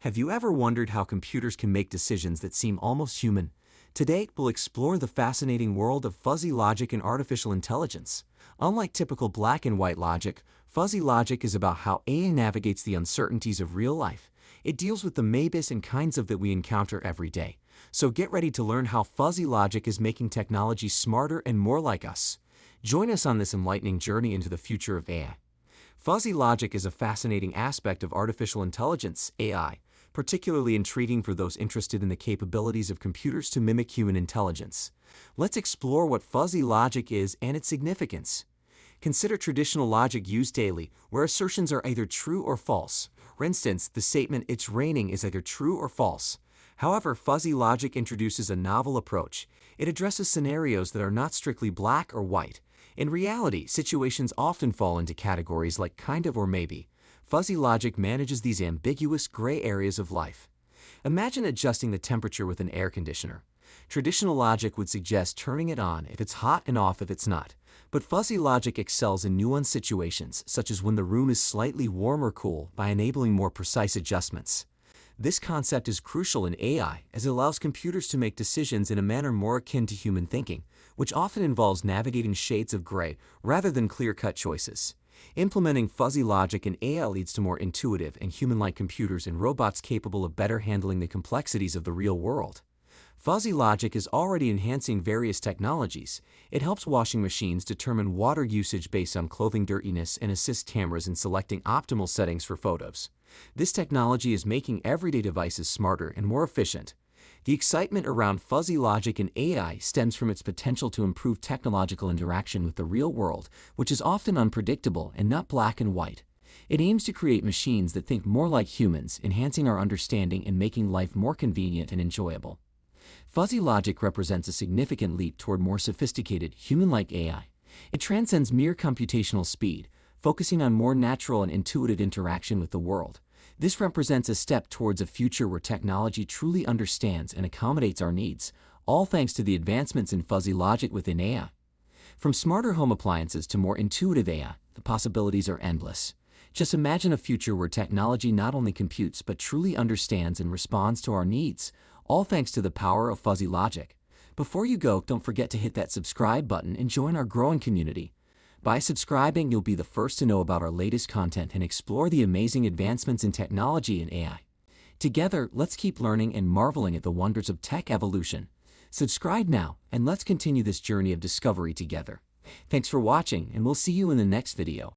Have you ever wondered how computers can make decisions that seem almost human? Today, we'll explore the fascinating world of fuzzy logic and artificial intelligence. Unlike typical black and white logic, fuzzy logic is about how AI navigates the uncertainties of real life. It deals with the maybes and kinds of that we encounter every day. So get ready to learn how fuzzy logic is making technology smarter and more like us. Join us on this enlightening journey into the future of AI. Fuzzy logic is a fascinating aspect of artificial intelligence, AI, particularly intriguing for those interested in the capabilities of computers to mimic human intelligence. Let's explore what fuzzy logic is and its significance. Consider traditional logic used daily, where assertions are either true or false. For instance, the statement, "It's raining," is either true or false. However, fuzzy logic introduces a novel approach. It addresses scenarios that are not strictly black or white. In reality, situations often fall into categories like kind of or maybe. Fuzzy logic manages these ambiguous gray areas of life. Imagine adjusting the temperature with an air conditioner. Traditional logic would suggest turning it on if it's hot and off if it's not. But fuzzy logic excels in nuanced situations, such as when the room is slightly warm or cool, by enabling more precise adjustments. This concept is crucial in AI as it allows computers to make decisions in a manner more akin to human thinking, which often involves navigating shades of gray rather than clear-cut choices. Implementing fuzzy logic in AI leads to more intuitive and human-like computers and robots capable of better handling the complexities of the real world. Fuzzy logic is already enhancing various technologies. It helps washing machines determine water usage based on clothing dirtiness and assists cameras in selecting optimal settings for photos. This technology is making everyday devices smarter and more efficient. The excitement around fuzzy logic in AI stems from its potential to improve technological interaction with the real world, which is often unpredictable and not black and white. It aims to create machines that think more like humans, enhancing our understanding and making life more convenient and enjoyable. Fuzzy logic represents a significant leap toward more sophisticated, human-like AI. It transcends mere computational speed, focusing on more natural and intuitive interaction with the world. This represents a step towards a future where technology truly understands and accommodates our needs, all thanks to the advancements in fuzzy logic within AI. From smarter home appliances to more intuitive AI, the possibilities are endless. Just imagine a future where technology not only computes but truly understands and responds to our needs, all thanks to the power of fuzzy logic. Before you go, don't forget to hit that subscribe button and join our growing community. By subscribing, you'll be the first to know about our latest content and explore the amazing advancements in technology and AI. Together, let's keep learning and marveling at the wonders of tech evolution. Subscribe now, and let's continue this journey of discovery together. Thanks for watching, and we'll see you in the next video.